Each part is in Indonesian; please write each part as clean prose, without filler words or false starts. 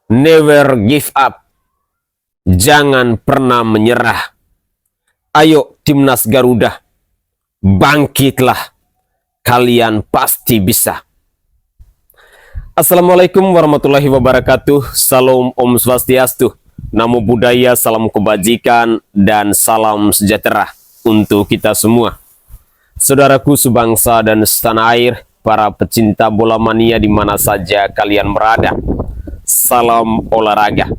Never give up. Jangan pernah menyerah. Ayo Timnas Garuda, bangkitlah. Kalian pasti bisa. Assalamualaikum warahmatullahi wabarakatuh. Salam Om Swastiastu. Namo Buddhaya, salam kebajikan, dan salam sejahtera untuk kita semua. Saudaraku sebangsa dan setanah air, para pecinta bola mania di mana saja kalian berada. Salam olahraga.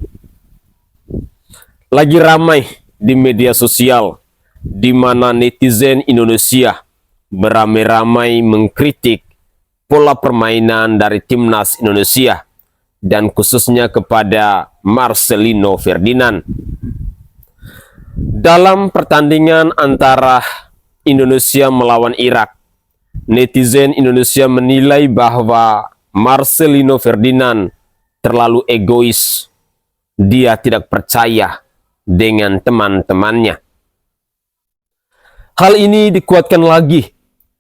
Lagi ramai di media sosial, di mana netizen Indonesia beramai-ramai mengkritik pola permainan dari Timnas Indonesia, dan khususnya kepada Marcelino Ferdinand. Dalam pertandingan antara Indonesia melawan Irak, netizen Indonesia menilai bahwa Marcelino Ferdinand terlalu egois. Dia tidak percaya dengan teman-temannya. Hal ini dikuatkan lagi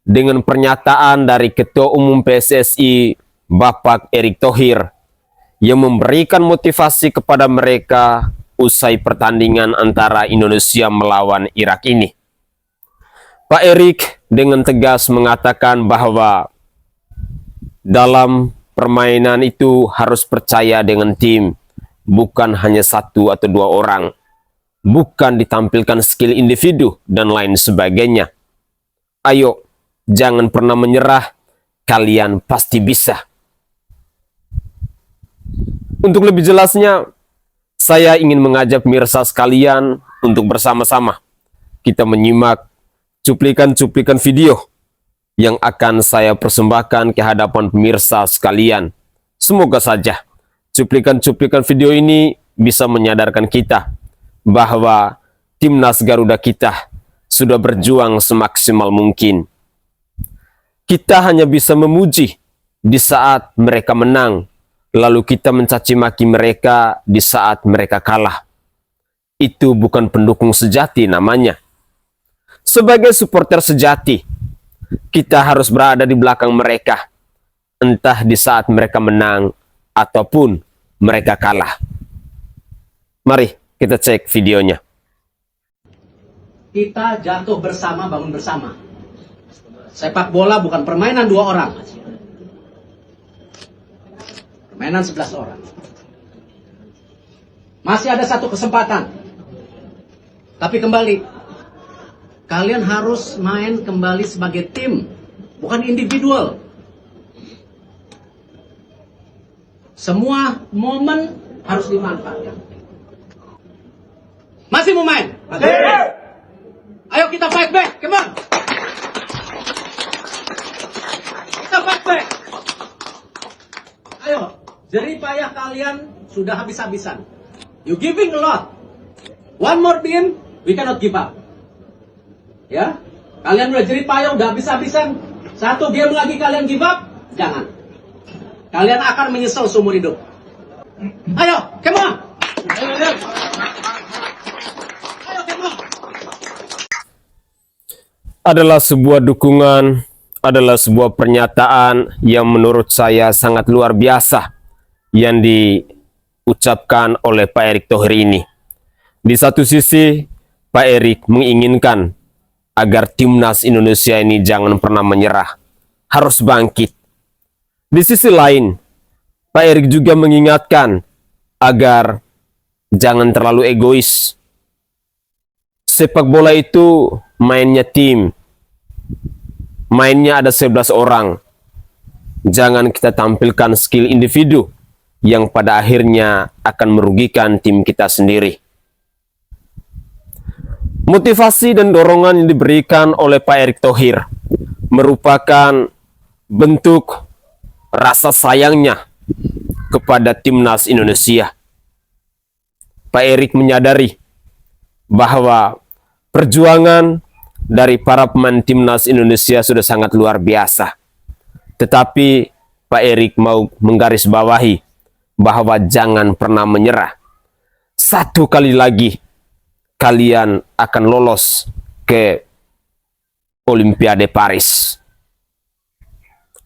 dengan pernyataan dari Ketua Umum PSSI Bapak Erick Thohir yang memberikan motivasi kepada mereka usai pertandingan antara Indonesia melawan Irak ini. Pak Erick dengan tegas mengatakan bahwa dalam permainan itu harus percaya dengan tim, bukan hanya satu atau dua orang, bukan ditampilkan skill individu dan lain sebagainya. Ayo, jangan pernah menyerah, kalian pasti bisa. Untuk lebih jelasnya, saya ingin mengajak pemirsa sekalian untuk bersama-sama kita menyimak cuplikan-cuplikan video yang akan saya persembahkan ke hadapan pemirsa sekalian. Semoga saja cuplikan-cuplikan video ini bisa menyadarkan kita bahwa Timnas Garuda kita sudah berjuang semaksimal mungkin. Kita hanya bisa memuji di saat mereka menang, lalu kita mencaci maki mereka di saat mereka kalah. Itu bukan pendukung sejati namanya. Sebagai supporter sejati, kita harus berada di belakang mereka, entah di saat mereka menang ataupun mereka kalah. Mari kita cek videonya. Kita jatuh bersama, bangun bersama. Sepak bola bukan permainan dua orang. Permainan 11 orang. Masih ada satu kesempatan. Tapi kembali, kalian harus main kembali sebagai tim, bukan individual. Semua momen harus dimanfaatkan. Masih mau main? Masih. Ayo kita fight back, come on. Kita fight back. Ayo, jerih payah kalian sudah habis-habisan. You giving a lot. One more game, we cannot give up. Ya, kalian udah jerih payah, udah habis-habisan. Satu game lagi kalian give up, jangan. Kalian akan menyesal seumur hidup. Ayo, come on. Ayo, come on. Adalah sebuah dukungan, adalah sebuah pernyataan yang menurut saya sangat luar biasa yang diucapkan oleh Pak Erick Thohir ini. Di satu sisi, Pak Erick menginginkan agar Timnas Indonesia ini jangan pernah menyerah, harus bangkit. Di sisi lain, Pak Erick juga mengingatkan agar jangan terlalu egois. Sepak bola itu mainnya tim. Mainnya ada 11 orang. Jangan kita tampilkan skill individu yang pada akhirnya akan merugikan tim kita sendiri. Motivasi dan dorongan yang diberikan oleh Pak Erick Thohir merupakan bentuk rasa sayangnya kepada Timnas Indonesia. Pak Erick menyadari bahwa perjuangan dari para pemain Timnas Indonesia sudah sangat luar biasa. Tetapi Pak Erick mau menggarisbawahi bahwa jangan pernah menyerah. Satu kali lagi kalian akan lolos ke Olimpiade Paris.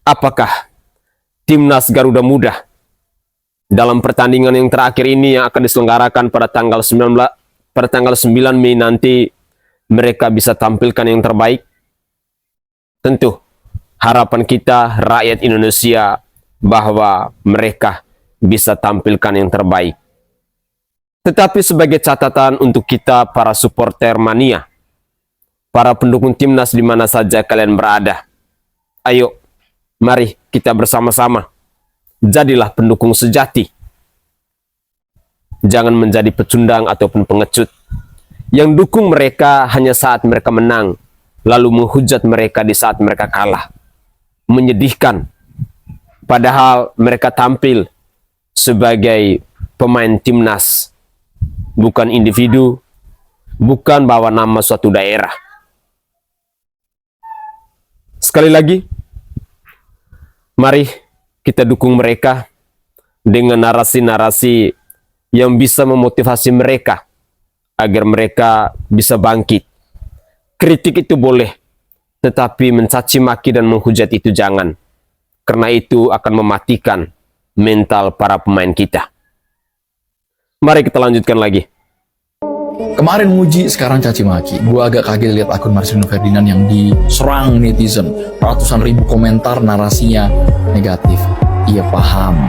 Apakah Timnas Garuda Muda Dalam pertandingan yang terakhir ini yang akan diselenggarakan pada tanggal 9 Mei nanti, mereka bisa tampilkan yang terbaik. Tentu harapan kita rakyat Indonesia bahwa mereka bisa tampilkan yang terbaik. Tetapi sebagai catatan untuk kita para supporter mania, para pendukung timnas di mana saja kalian berada, ayo mari kita bersama-sama jadilah pendukung sejati. Jangan menjadi pecundang ataupun pengecut yang dukung mereka hanya saat mereka menang, lalu menghujat mereka di saat mereka kalah. Menyedihkan. Padahal mereka tampil sebagai pemain timnas, bukan individu, bukan bawa nama suatu daerah. Sekali lagi, mari kita dukung mereka dengan narasi-narasi yang bisa memotivasi mereka agar mereka bisa bangkit. Kritik itu boleh, tetapi mencaci maki dan menghujat itu jangan. Karena itu akan mematikan mental para pemain kita. Mari kita lanjutkan lagi. Kemarin muji, sekarang caci maki. Gue agak kaget lihat akun Marcelino Ferdinand yang diserang netizen. Ratusan ribu komentar narasinya negatif. Iya paham.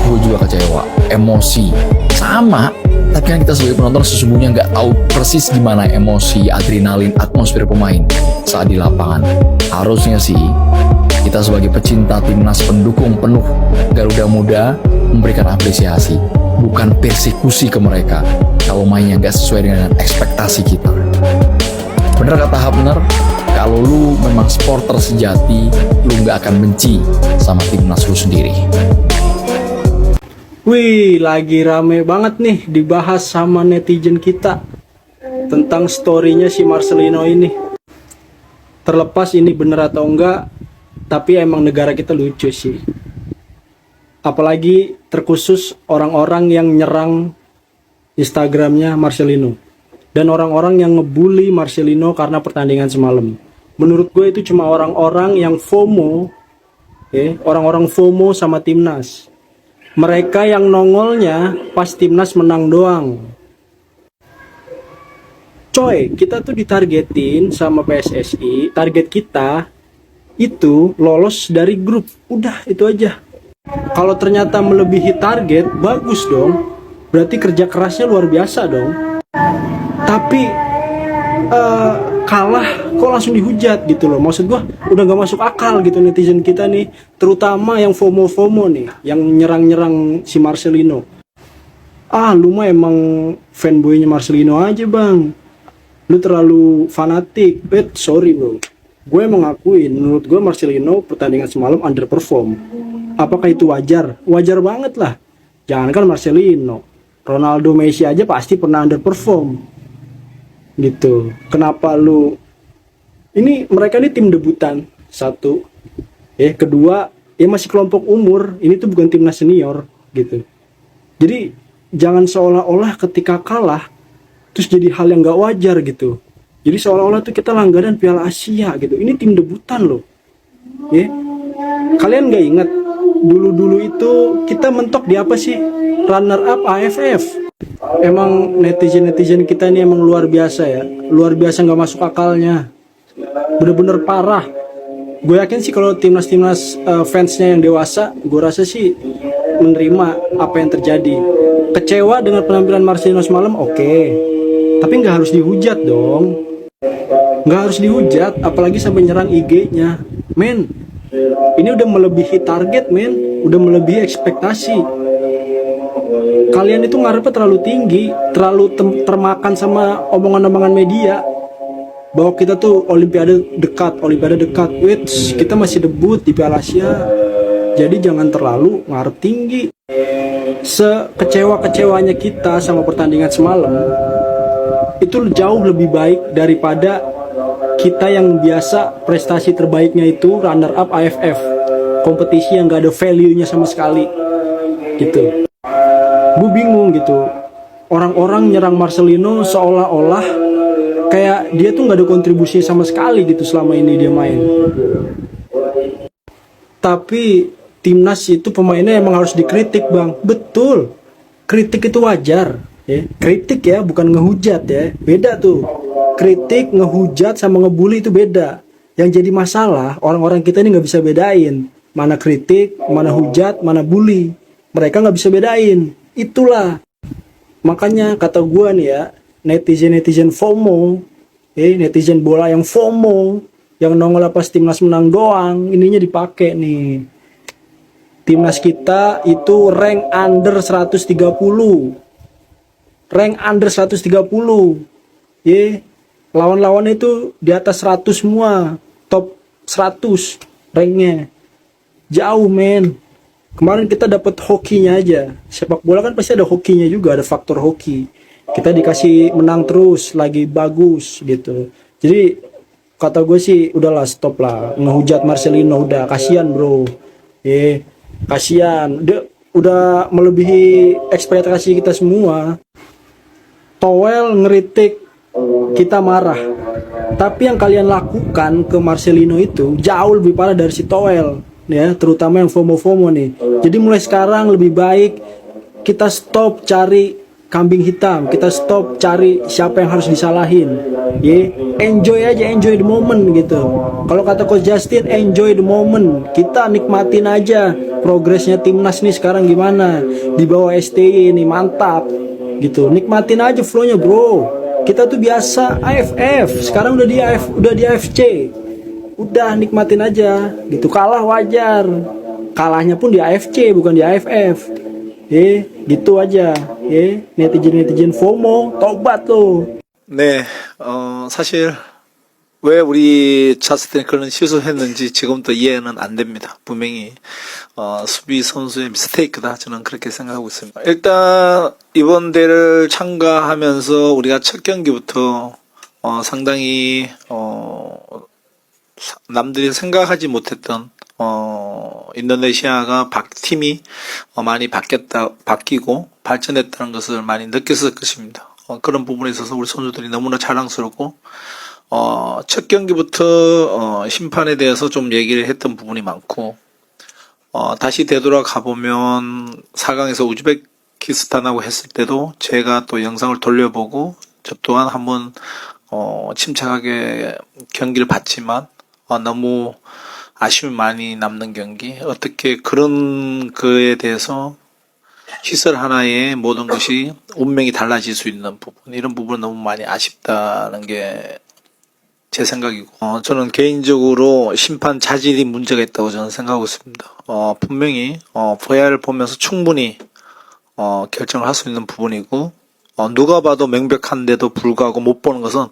Gue juga kecewa, emosi. Sama, tapi kan kita sebagai penonton sesungguhnya nggak tahu persis gimana emosi, adrenalin, atmosfer pemain saat di lapangan. Harusnya sih, kita sebagai pecinta timnas pendukung penuh Garuda Muda memberikan apresiasi, bukan persekusi ke mereka kalau mainnya nggak sesuai dengan ekspektasi kita. Bener kata Hapner, kalau lu memang supporter sejati, lu nggak akan benci sama timnas lu sendiri. Wih, lagi rame banget nih dibahas sama netizen kita tentang story-nya si Marcelino ini. Terlepas ini bener atau enggak, tapi emang negara kita lucu sih. Apalagi terkhusus orang-orang yang nyerang Instagramnya Marcelino dan orang-orang yang ngebully Marcelino karena pertandingan semalam. Menurut gue itu cuma orang-orang yang FOMO, orang-orang FOMO sama timnas. Mereka yang nongolnya pas timnas menang doang. Coy, kita tuh ditargetin sama PSSI, target kita itu lolos dari grup. Udah, itu aja. Kalau ternyata melebihi target, bagus dong. Berarti kerja kerasnya luar biasa dong. Tapi kalah kok langsung dihujat gitu loh. Maksud gua udah gak masuk akal gitu netizen kita nih, terutama yang FOMO nih, yang nyerang-nyerang si Marcelino. Lu mah emang fanboynya Marcelino aja bang, lu terlalu fanatik. Sorry bro, gue emang ngakuin menurut gue Marcelino pertandingan semalam underperform. Apakah itu wajar? Wajar banget lah. Jangankan Marcelino, Ronaldo, Messi aja pasti pernah underperform gitu. Kenapa lu ini, mereka ini tim debutan satu, kedua masih kelompok umur, ini tuh bukan timnas senior gitu. Jadi jangan seolah-olah ketika kalah terus jadi hal yang gak wajar gitu. Jadi seolah-olah tuh kita langganan Piala Asia gitu. Ini tim debutan loh. Kalian gak ingat dulu-dulu itu kita mentok di apa sih? Runner up AFF. Emang netizen kita ini emang luar biasa ya. Luar biasa gak masuk akalnya. Bener-bener parah. Gue yakin sih kalau timnas fansnya yang dewasa, gue rasa sih menerima apa yang terjadi. Kecewa dengan penampilan Marcelino semalam, oke. Tapi nggak harus dihujat dong. Nggak harus dihujat, apalagi sampai nyerang IG-nya. Men, ini udah melebihi target, men. Udah melebihi ekspektasi. Kalian itu ngarepnya terlalu tinggi, terlalu termakan sama omongan-omongan media. Bahwa kita tuh olimpiade dekat. Kita masih debut di Piala Asia. Jadi jangan terlalu ngarep tinggi. Sekecewa-kecewanya kita sama pertandingan semalam, itu jauh lebih baik daripada kita yang biasa prestasi terbaiknya itu runner up AFF, kompetisi yang gak ada value-nya sama sekali gitu. Gue bingung gitu, orang-orang nyerang Marcelino seolah-olah kayak dia tuh gak ada kontribusi sama sekali gitu selama ini dia main. Tapi timnas itu pemainnya emang harus dikritik bang. Betul, kritik itu wajar ya. Kritik ya, bukan ngehujat ya, beda tuh. Kritik, ngehujat sama ngebully itu beda. Yang jadi masalah, orang-orang kita ini nggak bisa bedain mana kritik, mana hujat, mana bully. Mereka nggak bisa bedain. Itulah makanya kata gua nih ya, netizen FOMO, netizen bola yang FOMO, yang nongol pas timnas menang doang, ininya dipakai nih. Timnas kita itu rank under 130. Rank under 130. Lawan-lawannya itu di atas 100 semua. Top 100 ranknya. Jauh men. Kemarin kita dapat hokinya aja. Sepak bola kan pasti ada hokinya juga, ada faktor hoki. Kita dikasih menang terus, lagi bagus gitu. Jadi kata gue sih udahlah, stop lah ngehujat Marcelino, udah kasihan bro. Kasihan. Dia udah melebihi ekspektasi kita semua. Towel ngeritik, kita marah. Tapi yang kalian lakukan ke Marcelino itu jauh lebih parah dari si Towel, ya, terutama yang FOMO nih. Jadi mulai sekarang lebih baik kita stop cari kambing hitam, kita stop cari siapa yang harus disalahin. Enjoy aja, enjoy the moment gitu. Kalau kata Coach Justin, enjoy the moment. Kita nikmatin aja progresnya timnas nih sekarang gimana. Di bawah STY ini mantap gitu. Nikmatin aja flow-nya, bro. Kita tuh biasa AFF, sekarang udah di AFC. Udah nikmatin aja gitu. Kalah wajar. Kalahnya pun di AFC bukan di AFF. Gitu aja. netizen FOMO, tobat lo. 네, 사실 왜 우리 자스틴이 그런 실수를 했는지 지금도 이해는 안 됩니다. 분명히 수비 선수의 미스테이크다, 저는 그렇게 생각하고 있습니다. 일단 이번 대회를 참가하면서 우리가 첫 경기부터 상당히 남들이 생각하지 못했던 인도네시아가 팀이 많이 바뀌고 발전했다는 것을 많이 느꼈을 것입니다. 그런 부분에 있어서 우리 선수들이 너무나 자랑스럽고 첫 경기부터 심판에 대해서 좀 얘기를 했던 부분이 많고 다시 되돌아가 보면 4강에서 우즈베키스탄하고 했을 때도 제가 또 영상을 돌려보고 저 또한 한번 침착하게 경기를 봤지만 너무 아쉬움이 많이 남는 경기, 어떻게 그런 거에 대해서 시설 하나에 모든 것이 운명이 달라질 수 있는 부분, 이런 부분은 너무 많이 아쉽다는 게 제 생각이고, 저는 개인적으로 심판 자질이 문제가 있다고 저는 생각하고 있습니다. 분명히 VAR을 보면서 충분히 결정을 할 수 있는 부분이고, 누가 봐도 명백한데도 불구하고 못 보는 것은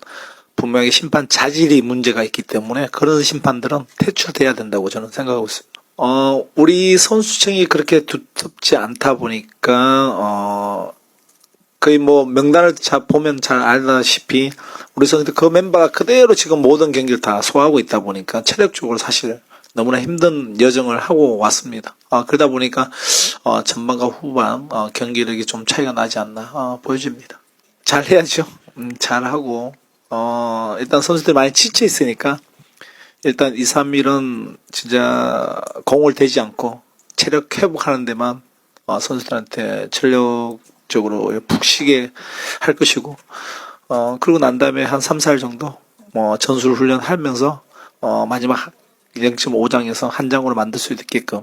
분명히 심판 자질이 문제가 있기 때문에 그런 심판들은 퇴출돼야 된다고 저는 생각하고 있습니다. 우리 선수층이 그렇게 두텁지 않다 보니까 거의 뭐 명단을 보면 잘 알다시피 우리 선수들 그 멤버가 그대로 지금 모든 경기를 다 소화하고 있다 보니까 체력적으로 사실 너무나 힘든 여정을 하고 왔습니다. 그러다 보니까 전반과 후반 경기력이 좀 차이가 나지 않나 보여집니다. 잘 해야죠. 잘하고 일단 선수들이 많이 지쳐 있으니까 일단 2, 3일은 진짜 공을 대지 않고 체력 회복하는 데만 선수들한테 전력적으로 푹 쉬게 할 것이고, 그러고 난 다음에 한 3, 4일 정도 전술 훈련하면서 마지막 0.5장에서 한 장으로 만들 수 있게끔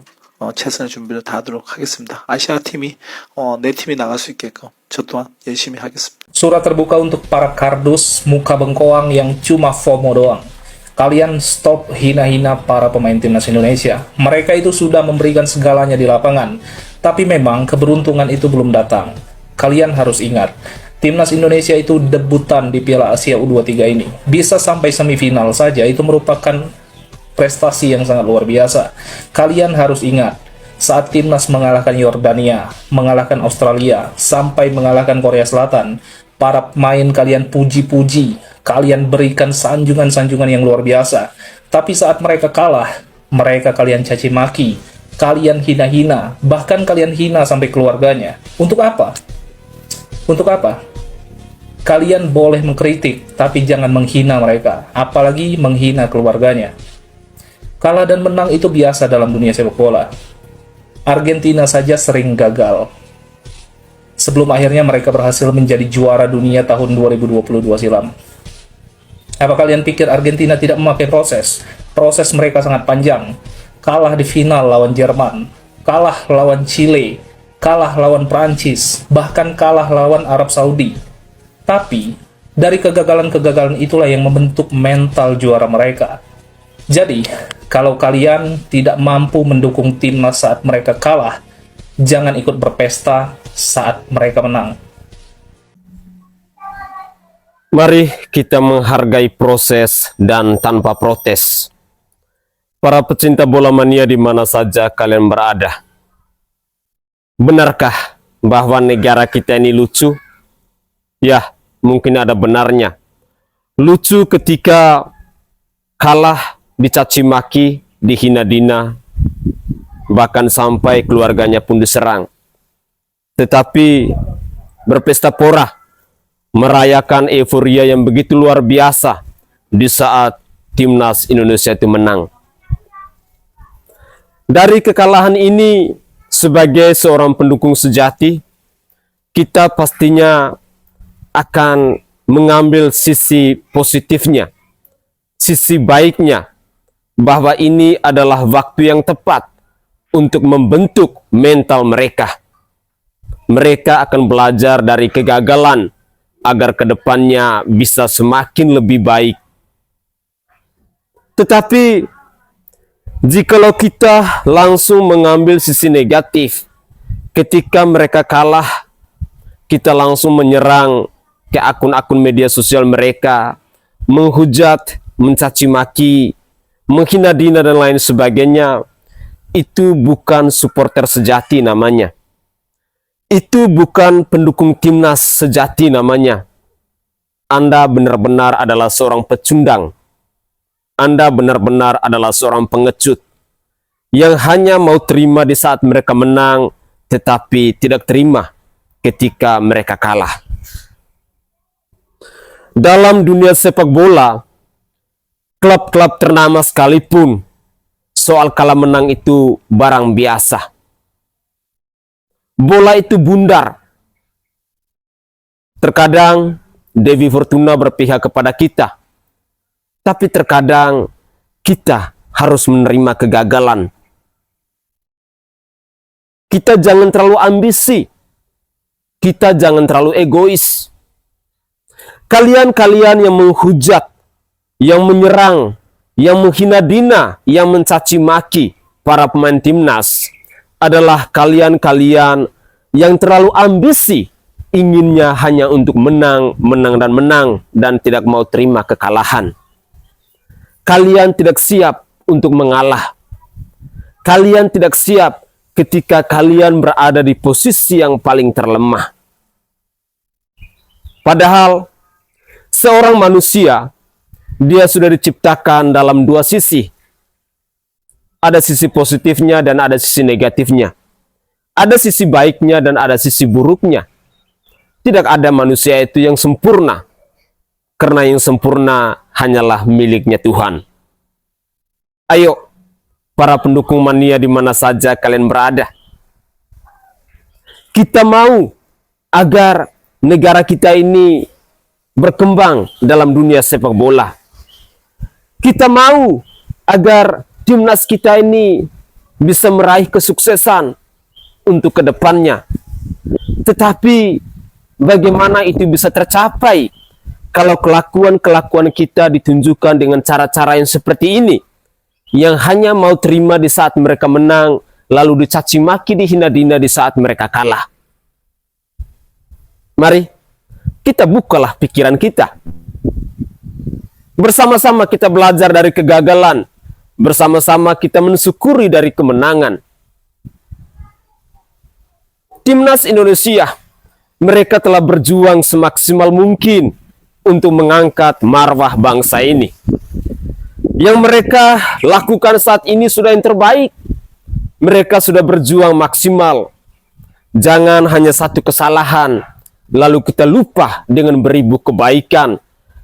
최선의 준비를 다하도록 하겠습니다. 아시아 팀이 내 팀이 나갈 수 있게끔 저 또한 열심히 하겠습니다. Surat terbuka untuk para kardus muka bengkoang yang cuma FOMO doang. Kalian stop hina-hina para pemain timnas Indonesia. Mereka itu sudah memberikan segalanya di lapangan. Tapi memang keberuntungan itu belum datang. Kalian harus ingat, timnas Indonesia itu debutan di Piala Asia U23 ini. Bisa sampai semifinal saja, itu merupakan prestasi yang sangat luar biasa. Kalian harus ingat, saat timnas mengalahkan Yordania, mengalahkan Australia, sampai mengalahkan Korea Selatan, para pemain kalian puji-puji, kalian berikan sanjungan-sanjungan yang luar biasa. Tapi saat mereka kalah, mereka kalian caci maki, kalian hina-hina, bahkan kalian hina sampai keluarganya. Untuk apa? Untuk apa? Kalian boleh mengkritik, tapi jangan menghina mereka, apalagi menghina keluarganya. Kalah dan menang itu biasa dalam dunia sepak bola. Argentina saja sering gagal. Sebelum akhirnya mereka berhasil menjadi juara dunia tahun 2022 silam. Apa kalian pikir Argentina tidak memakai proses? Proses mereka sangat panjang. Kalah di final lawan Jerman, kalah lawan Chile, kalah lawan Prancis, bahkan kalah lawan Arab Saudi. Tapi, dari kegagalan-kegagalan itulah yang membentuk mental juara mereka. Jadi, kalau kalian tidak mampu mendukung timnas saat mereka kalah, jangan ikut berpesta saat mereka menang. Mari kita menghargai proses dan tanpa protes. Para pecinta bola mania di mana saja kalian berada. Benarkah bahwa negara kita ini lucu? Ya, mungkin ada benarnya. Lucu ketika kalah, dicaci maki, dihina-dina, bahkan sampai keluarganya pun diserang. Tetapi berpesta pora, merayakan euforia yang begitu luar biasa di saat timnas Indonesia itu menang. Dari kekalahan ini, sebagai seorang pendukung sejati, kita pastinya akan mengambil sisi positifnya, sisi baiknya, bahwa ini adalah waktu yang tepat untuk membentuk mental mereka. Mereka akan belajar dari kegagalan agar kedepannya bisa semakin lebih baik. Tetapi jikalau kita langsung mengambil sisi negatif, ketika mereka kalah, kita langsung menyerang ke akun-akun media sosial mereka, menghujat, mencaci maki, menghina-hina dan lain sebagainya, itu bukan supporter sejati namanya. Itu bukan pendukung timnas sejati namanya. Anda benar-benar adalah seorang pecundang. Anda benar-benar adalah seorang pengecut yang hanya mau terima di saat mereka menang, tetapi tidak terima ketika mereka kalah. Dalam dunia sepak bola, klub-klub ternama sekalipun, soal kalah menang itu barang biasa. Bola itu bundar. Terkadang Dewi Fortuna berpihak kepada kita, tapi terkadang kita harus menerima kegagalan. Kita jangan terlalu ambisi. Kita jangan terlalu egois. Kalian-kalian yang menghujat, yang menyerang, yang menghina-hina, yang mencaci maki para pemain timnas adalah kalian-kalian yang terlalu ambisi, inginnya hanya untuk menang, menang, dan tidak mau terima kekalahan. Kalian tidak siap untuk mengalah. Kalian tidak siap ketika kalian berada di posisi yang paling terlemah. Padahal seorang manusia, dia sudah diciptakan dalam dua sisi. Ada sisi positifnya dan ada sisi negatifnya. Ada sisi baiknya dan ada sisi buruknya. Tidak ada manusia itu yang sempurna, karena yang sempurna hanyalah miliknya Tuhan. Ayo, para pendukung mania di mana saja kalian berada, kita mau agar negara kita ini berkembang dalam dunia sepak bola. Kita mau agar timnas kita ini bisa meraih kesuksesan untuk kedepannya. Tetapi bagaimana itu bisa tercapai kalau kelakuan-kelakuan kita ditunjukkan dengan cara-cara yang seperti ini, yang hanya mau terima di saat mereka menang, lalu dicaci maki, dihina-hina di saat mereka kalah. Mari kita bukalah pikiran kita. Bersama-sama kita belajar dari kegagalan. Bersama-sama kita mensyukuri dari kemenangan. Timnas Indonesia, mereka telah berjuang semaksimal mungkin untuk mengangkat marwah bangsa ini. Yang mereka lakukan saat ini sudah yang terbaik. Mereka sudah berjuang maksimal. Jangan hanya satu kesalahan, lalu kita lupa dengan beribu kebaikan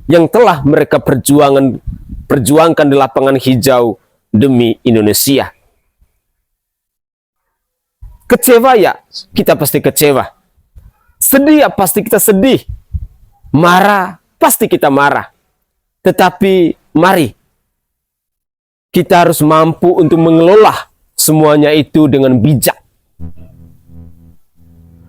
yang telah mereka perjuangkan di lapangan hijau demi Indonesia. Kecewa ya, kita pasti kecewa. Sedih ya, pasti kita sedih. Marah, pasti kita marah. Tetapi mari, kita harus mampu untuk mengelola semuanya itu dengan bijak.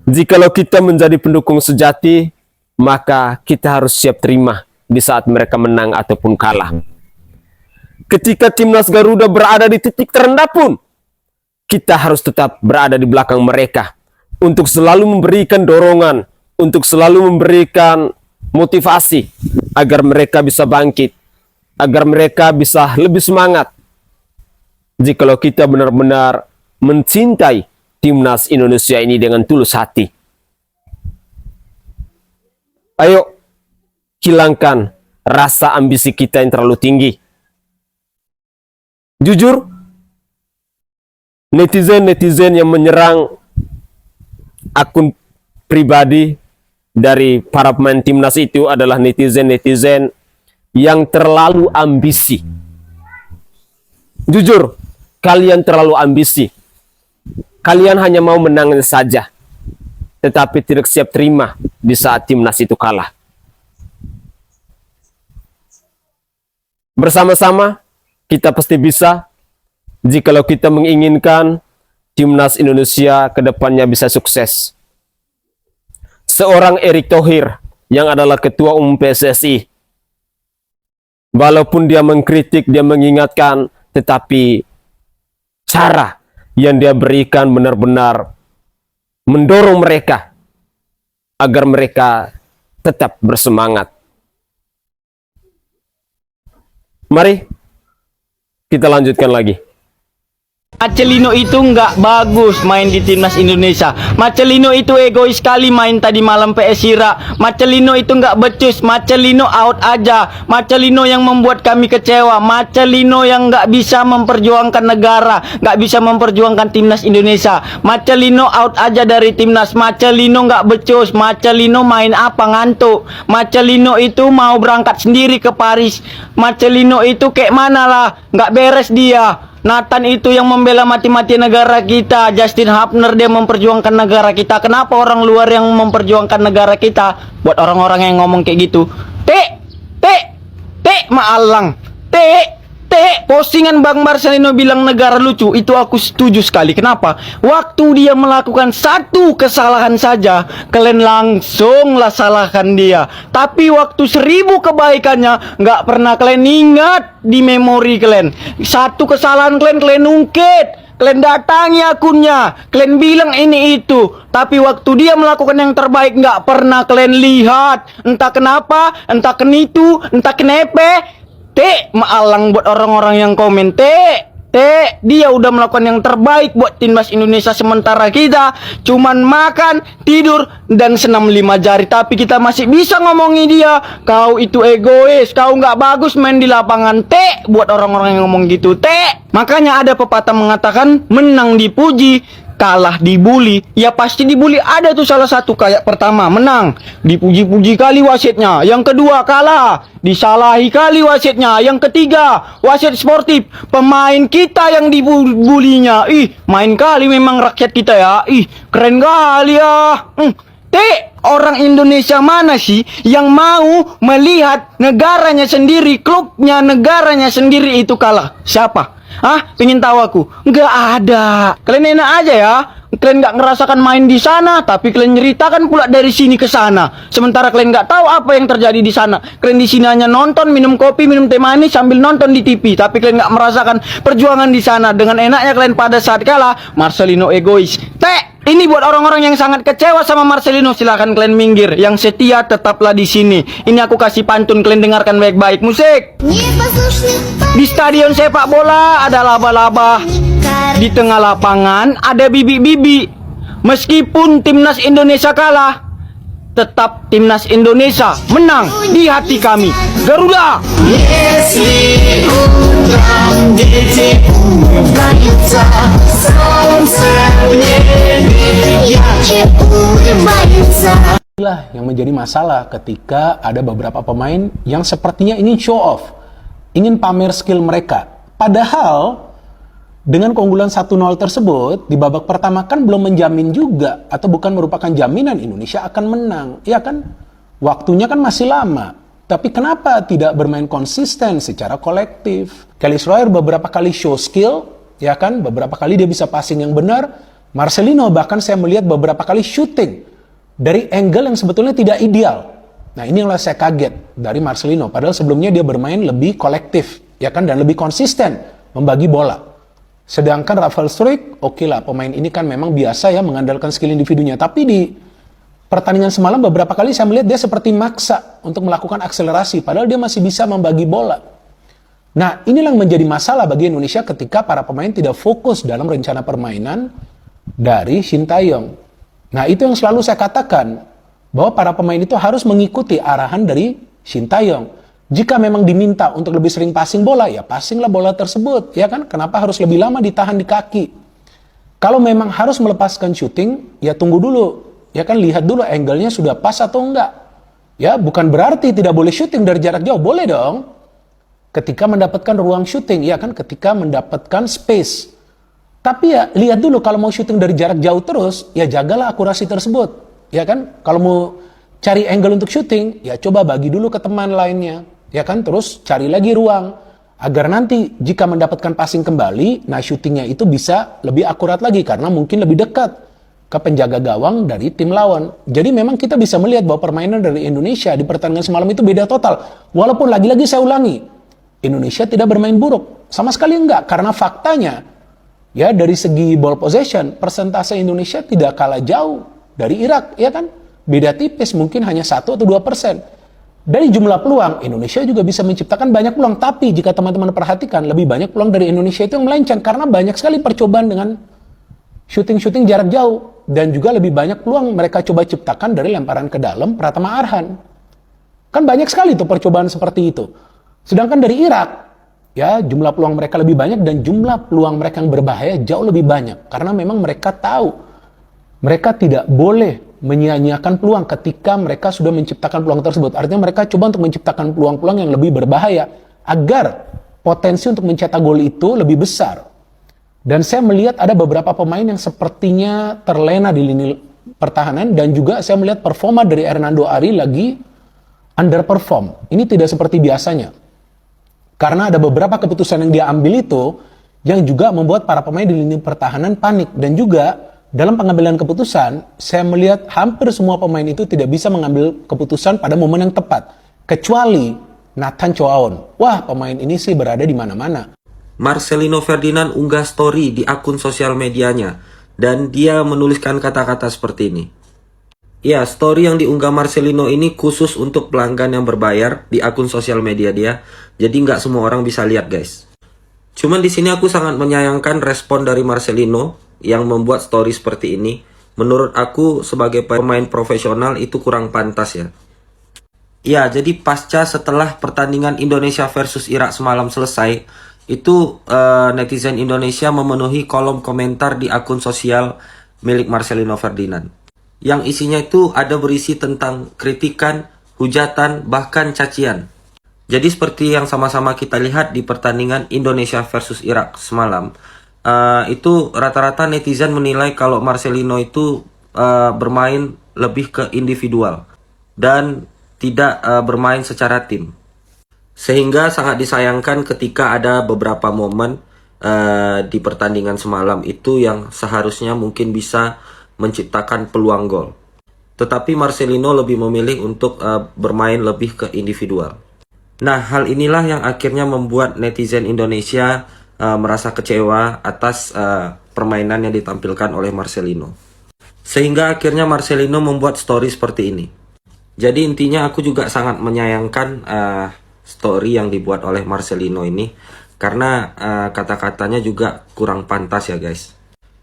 Jikalau kita menjadi pendukung sejati, maka kita harus siap terima di saat mereka menang ataupun kalah. Ketika timnas Garuda berada di titik terendah pun, kita harus tetap berada di belakang mereka untuk selalu memberikan dorongan, untuk selalu memberikan motivasi agar mereka bisa bangkit, agar mereka bisa lebih semangat. Jikalau kita benar-benar mencintai timnas Indonesia ini dengan tulus hati. Ayo, hilangkan rasa ambisi kita yang terlalu tinggi. Jujur, netizen-netizen yang menyerang akun pribadi dari para pemain timnas itu adalah netizen-netizen yang terlalu ambisi. Jujur, kalian terlalu ambisi. Kalian hanya mau menang saja, tetapi tidak siap terima di saat timnas itu kalah. Bersama-sama, kita pasti bisa jikalau kita menginginkan timnas Indonesia ke depannya bisa sukses. Seorang Erick Thohir yang adalah Ketua Umum PSSI, walaupun dia mengkritik, dia mengingatkan, tetapi cara yang dia berikan benar-benar mendorong mereka agar mereka tetap bersemangat. Mari kita lanjutkan lagi. Marcelino itu nggak bagus main di timnas Indonesia. Marcelino itu egois sekali main tadi malam PS Sira. Marcelino itu nggak becus. Marcelino out aja. Marcelino yang membuat kami kecewa. Marcelino yang nggak bisa memperjuangkan negara, nggak bisa memperjuangkan timnas Indonesia. Marcelino out aja dari timnas. Marcelino nggak becus. Marcelino main apa, ngantuk. Marcelino itu mau berangkat sendiri ke Paris. Marcelino itu kayak mana lah, nggak beres dia. Nathan itu yang membela mati-mati negara kita. Justin Hapner dia memperjuangkan negara kita. Kenapa orang luar yang memperjuangkan negara kita? Buat orang-orang yang ngomong kayak gitu, maalang, postingan Bang Marcelino bilang negara lucu, itu aku setuju sekali. Kenapa? Waktu dia melakukan satu kesalahan saja, kalian langsunglah salahkan dia. Tapi waktu 1000 kebaikannya, nggak pernah kalian ingat di memori kalian. Satu kesalahan kalian ungkit. Kalian datangi akunnya, kalian bilang ini itu. Tapi waktu dia melakukan yang terbaik, nggak pernah kalian lihat. Entah kenapa, entah kenitu, entah kenepe. Maalang buat orang-orang yang komen. Dia udah melakukan yang terbaik buat timnas Indonesia, sementara kita cuman makan, tidur, dan senam 5 jari. Tapi kita masih bisa ngomongi dia. Kau itu egois, kau nggak bagus main di lapangan. Buat orang-orang yang ngomong gitu. Makanya ada pepatah mengatakan, menang dipuji, kalah dibully. Ya pasti dibully ada tuh salah satu. Kayak pertama menang, dipuji-puji kali wasitnya. Yang kedua kalah, disalahi kali wasitnya. Yang ketiga wasit sportif, pemain kita yang dibulinya. Main kali memang rakyat kita ya. Keren kali ya. Orang Indonesia mana sih yang mau melihat negaranya sendiri, klubnya negaranya sendiri itu kalah? Siapa? Pengen tahu aku? Nggak ada. Kalian enak aja ya. Kalian nggak ngerasakan main di sana, tapi kalian ceritakan pula dari sini ke sana. Sementara kalian nggak tahu apa yang terjadi di sana. Kalian di sini hanya nonton, minum kopi, minum teh manis sambil nonton di TV. Tapi kalian nggak merasakan perjuangan di sana. Dengan enaknya kalian pada saat kalah, Marcelino egois. Ini buat orang-orang yang sangat kecewa sama Marcelino, silahkan kalian minggir. Yang setia tetaplah di sini. Ini aku kasih pantun, kalian dengarkan baik-baik. Musik. Di stadion sepak bola ada laba-laba. Di tengah lapangan ada bibi-bibi. Meskipun timnas Indonesia kalah, tetap timnas Indonesia menang di hati kami. Garuda. Inilah yang menjadi masalah ketika ada beberapa pemain yang sepertinya ingin show off, ingin pamer skill mereka. Padahal dengan keunggulan 1-0 tersebut di babak pertama kan belum menjamin juga atau bukan merupakan jaminan Indonesia akan menang. Ya kan? Waktunya kan masih lama. Tapi kenapa tidak bermain konsisten secara kolektif? Kelly Sloyer beberapa kali show skill, ya kan? Beberapa kali dia bisa passing yang benar. Marcelino bahkan saya melihat beberapa kali shooting dari angle yang sebetulnya tidak ideal. Nah, ini yang saya kaget dari Marcelino. Padahal sebelumnya dia bermain lebih kolektif, ya kan? Dan lebih konsisten membagi bola. Sedangkan Rafael Struijk, oke lah, pemain ini kan memang biasa ya mengandalkan skill individunya. Tapi di pertandingan semalam beberapa kali saya melihat dia seperti maksa untuk melakukan akselerasi. Padahal dia masih bisa membagi bola. Nah, inilah yang menjadi masalah bagi Indonesia ketika para pemain tidak fokus dalam rencana permainan dari Shin Tae-yong. Nah, itu yang selalu saya katakan, bahwa para pemain itu harus mengikuti arahan dari Shin Tae-yong. Jika memang diminta untuk lebih sering passing bola, ya passinglah bola tersebut, ya kan? Kenapa harus lebih lama ditahan di kaki? Kalau memang harus melepaskan shooting, ya tunggu dulu, ya kan? Lihat dulu angle-nya sudah pas atau enggak. Ya, bukan berarti tidak boleh shooting dari jarak jauh, boleh dong. Ketika mendapatkan ruang shooting, ya kan? Ketika mendapatkan space. Tapi ya lihat dulu, kalau mau shooting dari jarak jauh terus, ya jagalah akurasi tersebut, ya kan? Kalau mau cari angle untuk shooting, ya coba bagi dulu ke teman lainnya. Ya kan, terus cari lagi ruang agar nanti jika mendapatkan passing kembali, nah shootingnya itu bisa lebih akurat lagi karena mungkin lebih dekat ke penjaga gawang dari tim lawan. Jadi memang kita bisa melihat bahwa permainan dari Indonesia di pertandingan semalam itu beda total. Walaupun lagi-lagi saya ulangi, Indonesia tidak bermain buruk, sama sekali enggak, karena faktanya ya dari segi ball possession persentase Indonesia tidak kalah jauh dari Irak, ya kan? Beda tipis, mungkin hanya 1 atau 2%. Dari jumlah peluang, Indonesia juga bisa menciptakan banyak peluang. Tapi jika teman-teman perhatikan, lebih banyak peluang dari Indonesia itu yang melenceng. Karena banyak sekali percobaan dengan shooting-shooting jarak jauh. Dan juga lebih banyak peluang mereka coba ciptakan dari lemparan ke dalam Pratama Arhan. Kan banyak sekali tuh percobaan seperti itu. Sedangkan dari Irak, ya jumlah peluang mereka lebih banyak dan jumlah peluang mereka yang berbahaya jauh lebih banyak. Karena memang mereka tahu, mereka tidak boleh menyia-nyiakan peluang ketika mereka sudah menciptakan peluang tersebut. Artinya mereka coba untuk menciptakan peluang-peluang yang lebih berbahaya agar potensi untuk mencetak gol itu lebih besar. Dan saya melihat ada beberapa pemain yang sepertinya terlena di lini pertahanan dan juga saya melihat performa dari Hernando Ari lagi underperform. Ini tidak seperti biasanya. Karena ada beberapa keputusan yang dia ambil itu yang juga membuat para pemain di lini pertahanan panik. Dan juga dalam pengambilan keputusan, saya melihat hampir semua pemain itu tidak bisa mengambil keputusan pada momen yang tepat. Kecuali Nathan Choaon. Wah, pemain ini sih berada di mana-mana. Marcelino Ferdinand unggah story di akun sosial medianya. Dan dia menuliskan kata-kata seperti ini. Ya, story yang diunggah Marcelino ini khusus untuk pelanggan yang berbayar di akun sosial media dia. Jadi nggak semua orang bisa lihat, guys. Cuman di sini aku sangat menyayangkan respon dari Marcelino yang membuat story seperti ini. Menurut aku sebagai pemain profesional itu kurang pantas ya. Ya, jadi pasca setelah pertandingan Indonesia versus Irak semalam selesai, itu netizen Indonesia memenuhi kolom komentar di akun sosial milik Marcelino Ferdinand. Yang isinya itu ada berisi tentang kritikan, hujatan, bahkan cacian. Jadi seperti yang sama-sama kita lihat di pertandingan Indonesia versus Irak semalam, itu rata-rata netizen menilai kalau Marcelino itu bermain lebih ke individual dan tidak bermain secara tim. Sehingga sangat disayangkan ketika ada beberapa momen di pertandingan semalam itu yang seharusnya mungkin bisa menciptakan peluang gol. Tetapi Marcelino lebih memilih untuk bermain lebih ke individual. Nah, hal inilah yang akhirnya membuat netizen Indonesia merasa kecewa atas permainan yang ditampilkan oleh Marcelino. Sehingga akhirnya Marcelino membuat story seperti ini. Jadi intinya aku juga sangat menyayangkan story yang dibuat oleh Marcelino ini. Karena kata-katanya juga kurang pantas ya guys.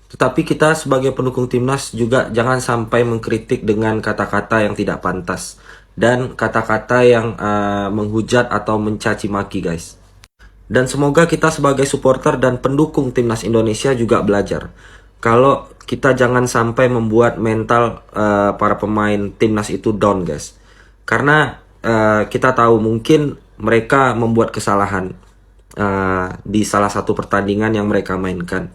Tetapi kita sebagai pendukung timnas juga jangan sampai mengkritik dengan kata-kata yang tidak pantas. Dan kata-kata yang menghujat atau mencaci maki guys. Dan semoga kita sebagai supporter dan pendukung timnas Indonesia juga belajar. Kalau kita jangan sampai membuat mental para pemain timnas itu down guys. Karena kita tahu mungkin mereka membuat kesalahan. di salah satu pertandingan yang mereka mainkan.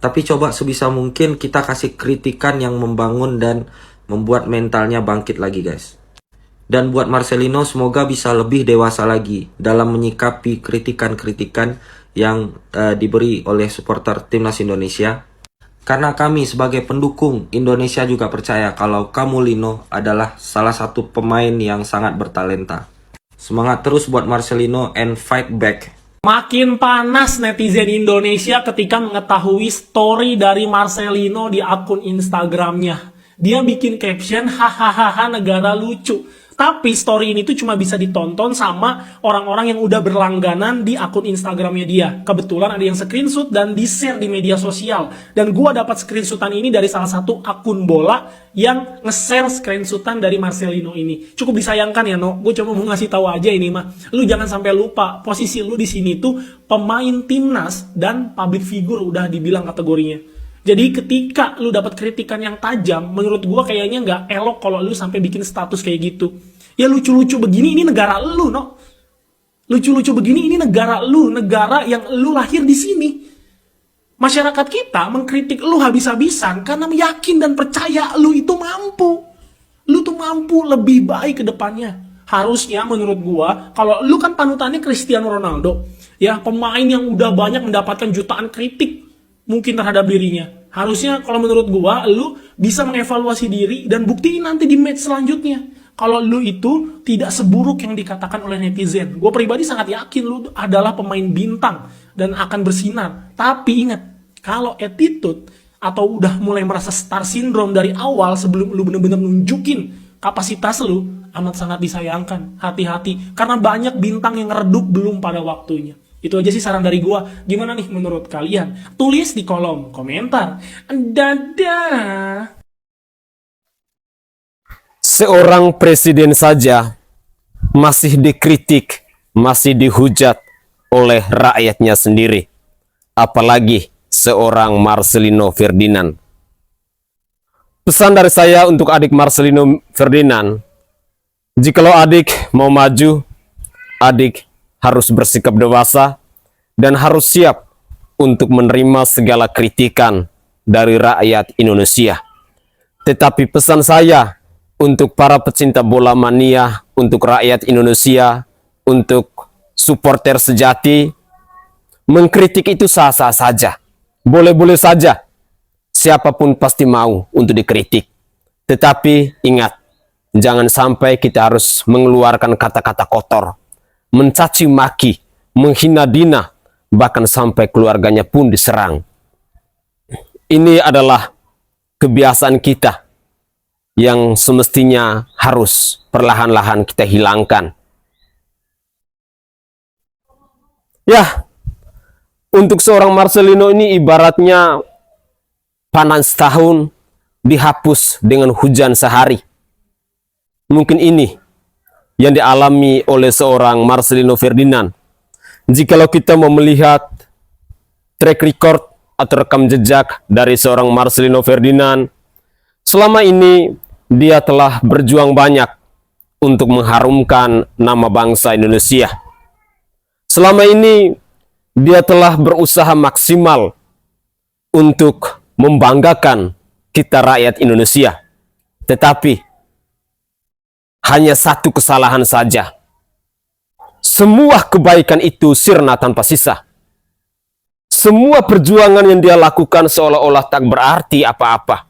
Tapi coba sebisa mungkin kita kasih kritikan yang membangun dan membuat mentalnya bangkit lagi guys. Dan buat Marcelino semoga bisa lebih dewasa lagi dalam menyikapi kritikan-kritikan yang diberi oleh supporter timnas Indonesia. Karena kami sebagai pendukung Indonesia juga percaya kalau kamu Lino adalah salah satu pemain yang sangat bertalenta. Semangat terus buat Marcelino and fight back. Makin panas netizen Indonesia ketika mengetahui story dari Marcelino di akun Instagramnya. Dia bikin caption, hahaha negara lucu. Tapi story ini tuh cuma bisa ditonton sama orang-orang yang udah berlangganan di akun Instagramnya dia. Kebetulan ada yang screenshot dan di-share di media sosial. Dan gua dapat screenshotan ini dari salah satu akun bola yang nge-share screenshotan dari Marcelino ini. Cukup disayangkan ya, No. Gue cuma mau ngasih tahu aja ini mah. Lu jangan sampai lupa posisi lu di sini tuh pemain timnas dan public figure udah dibilang kategorinya. Jadi ketika lu dapat kritikan yang tajam, menurut gua kayaknya nggak elok kalau lu sampai bikin status kayak gitu. Ya lucu-lucu begini ini negara lu, No. Lucu-lucu begini ini negara lu, negara yang lu lahir di sini. Masyarakat kita mengkritik lu habis-habisan karena yakin dan percaya lu itu mampu. Lu tuh mampu lebih baik ke depannya. Harusnya menurut gua, kalau lu kan panutannya Cristiano Ronaldo, ya pemain yang udah banyak mendapatkan jutaan kritik mungkin terhadap dirinya. Harusnya kalau menurut gua, lu bisa mengevaluasi diri dan buktiin nanti di match selanjutnya. Kalau lu itu tidak seburuk yang dikatakan oleh netizen. Gua pribadi sangat yakin lu adalah pemain bintang dan akan bersinar. Tapi ingat, kalau attitude atau udah mulai merasa star syndrome dari awal sebelum lu bener-bener nunjukin kapasitas lu, amat sangat disayangkan. Hati-hati, karena banyak bintang yang redup belum pada waktunya. Itu aja sih saran dari gua. Gimana nih menurut kalian? Tulis di kolom komentar. Dadah. Seorang presiden saja masih dikritik, masih dihujat oleh rakyatnya sendiri. Apalagi seorang Marcelino Ferdinand. Pesan dari saya untuk adik Marcelino Ferdinand, jikalau adik mau maju, adik harus bersikap dewasa dan harus siap untuk menerima segala kritikan dari rakyat Indonesia. Tetapi pesan saya untuk para pecinta bola mania, untuk rakyat Indonesia, untuk supporter sejati, mengkritik itu sah-sah saja. Boleh-boleh saja. Siapapun pasti mau untuk dikritik. Tetapi ingat, jangan sampai kita harus mengeluarkan kata-kata kotor, mencaci maki, menghina Dina, bahkan sampai keluarganya pun diserang. Ini adalah kebiasaan kita yang semestinya harus perlahan-lahan kita hilangkan. Ya, untuk seorang Marcelino ini ibaratnya panas setahun dihapus dengan hujan sehari. Mungkin ini yang dialami oleh seorang Marcelino Ferdinand. Jikalau kita mau melihat track record atau rekam jejak dari seorang Marcelino Ferdinand, selama ini dia telah berjuang banyak untuk mengharumkan nama bangsa Indonesia. Selama ini dia telah berusaha maksimal untuk membanggakan kita rakyat Indonesia. Tetapi hanya satu kesalahan saja. Semua kebaikan itu sirna tanpa sisa. Semua perjuangan yang dia lakukan seolah-olah tak berarti apa-apa.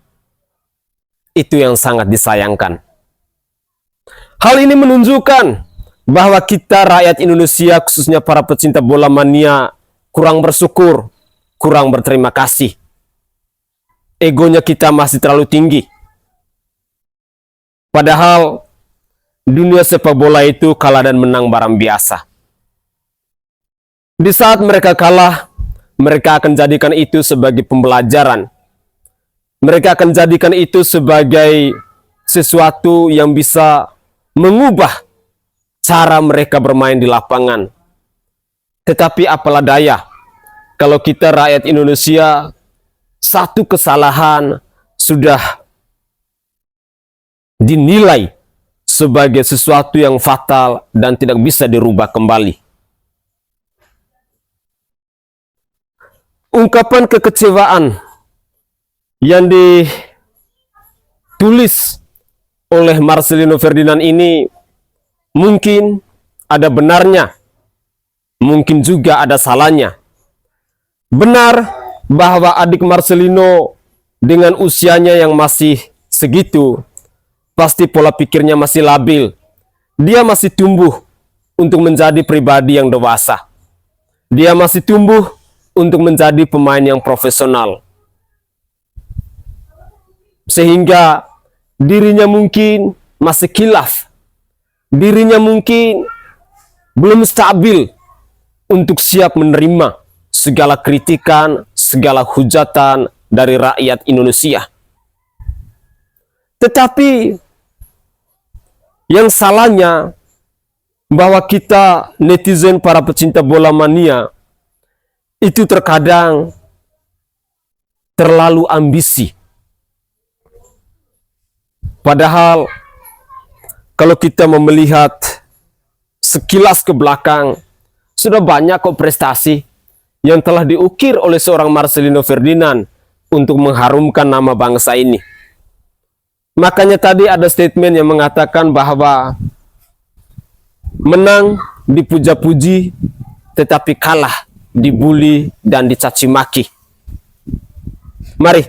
Itu yang sangat disayangkan. Hal ini menunjukkan bahwa kita rakyat Indonesia, khususnya para pecinta bola mania, kurang bersyukur, kurang berterima kasih. Egonya kita masih terlalu tinggi. Padahal dunia sepak bola itu kalah dan menang barang biasa. Di saat mereka kalah, mereka akan jadikan itu sebagai pembelajaran. Mereka akan jadikan itu sebagai sesuatu yang bisa mengubah cara mereka bermain di lapangan. Tetapi apalah daya, kalau kita rakyat Indonesia, satu kesalahan sudah dinilai sebagai sesuatu yang fatal dan tidak bisa dirubah kembali. ungkapan kekecewaan yang ditulis oleh Marcelino Ferdinand ini mungkin ada benarnya, mungkin juga ada salahnya. Benar bahwa adik Marcelino dengan usianya yang masih segitu, pasti pola pikirnya masih labil. Dia masih tumbuh untuk menjadi pribadi yang dewasa. Dia masih tumbuh untuk menjadi pemain yang profesional. Sehingga dirinya mungkin masih khilaf. Dirinya mungkin belum stabil untuk siap menerima segala kritikan, segala hujatan dari rakyat Indonesia. Tetapi yang salahnya bahwa kita netizen, para pecinta bola mania, itu terkadang terlalu ambisi. Padahal kalau kita melihat sekilas ke belakang, sudah banyak kok prestasi yang telah diukir oleh seorang Marcelino Ferdinand untuk mengharumkan nama bangsa ini. Makanya tadi ada statement yang mengatakan bahwa menang dipuja-puji, tetapi kalah dibully dan dicaci maki. Mari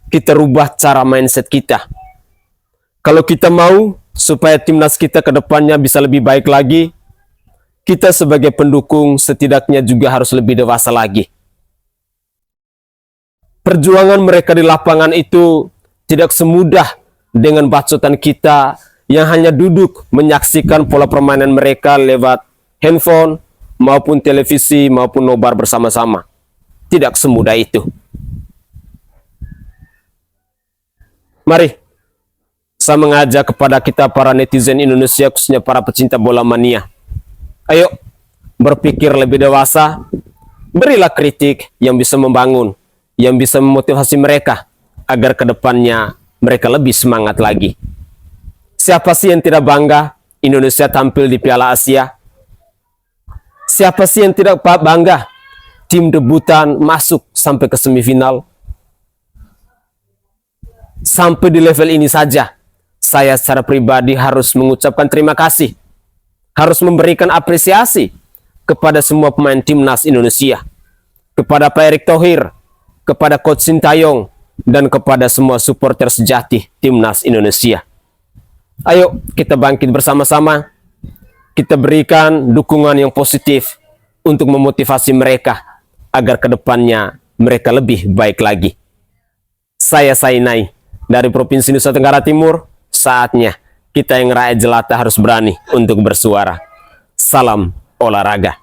kita rubah cara mindset kita. Kalau kita mau supaya timnas kita ke depannya bisa lebih baik lagi, kita sebagai pendukung setidaknya juga harus lebih dewasa lagi. Perjuangan mereka di lapangan itu tidak semudah dengan bacotan kita yang hanya duduk menyaksikan pola permainan mereka lewat handphone maupun televisi maupun nobar bersama-sama. Tidak semudah itu. Mari saya mengajak kepada kita para netizen Indonesia, khususnya para pecinta bola mania. Ayo berpikir lebih dewasa, berilah kritik yang bisa membangun, yang bisa memotivasi mereka agar ke depannya mereka lebih semangat lagi. Siapa sih yang tidak bangga Indonesia tampil di Piala Asia? Siapa sih yang tidak bangga tim debutan masuk sampai ke semifinal? Sampai di level ini saja, saya secara pribadi harus mengucapkan terima kasih, harus memberikan apresiasi kepada semua pemain timnas Indonesia, kepada Pak Erick Thohir, kepada Coach Sintayong, dan kepada semua supporter sejati timnas Indonesia. Ayo kita bangkit bersama-sama, kita berikan dukungan yang positif untuk memotivasi mereka agar kedepannya mereka lebih baik lagi. Saya Sainai dari Provinsi Nusa Tenggara Timur. Saatnya kita yang rakyat jelata harus berani untuk bersuara. Salam olahraga.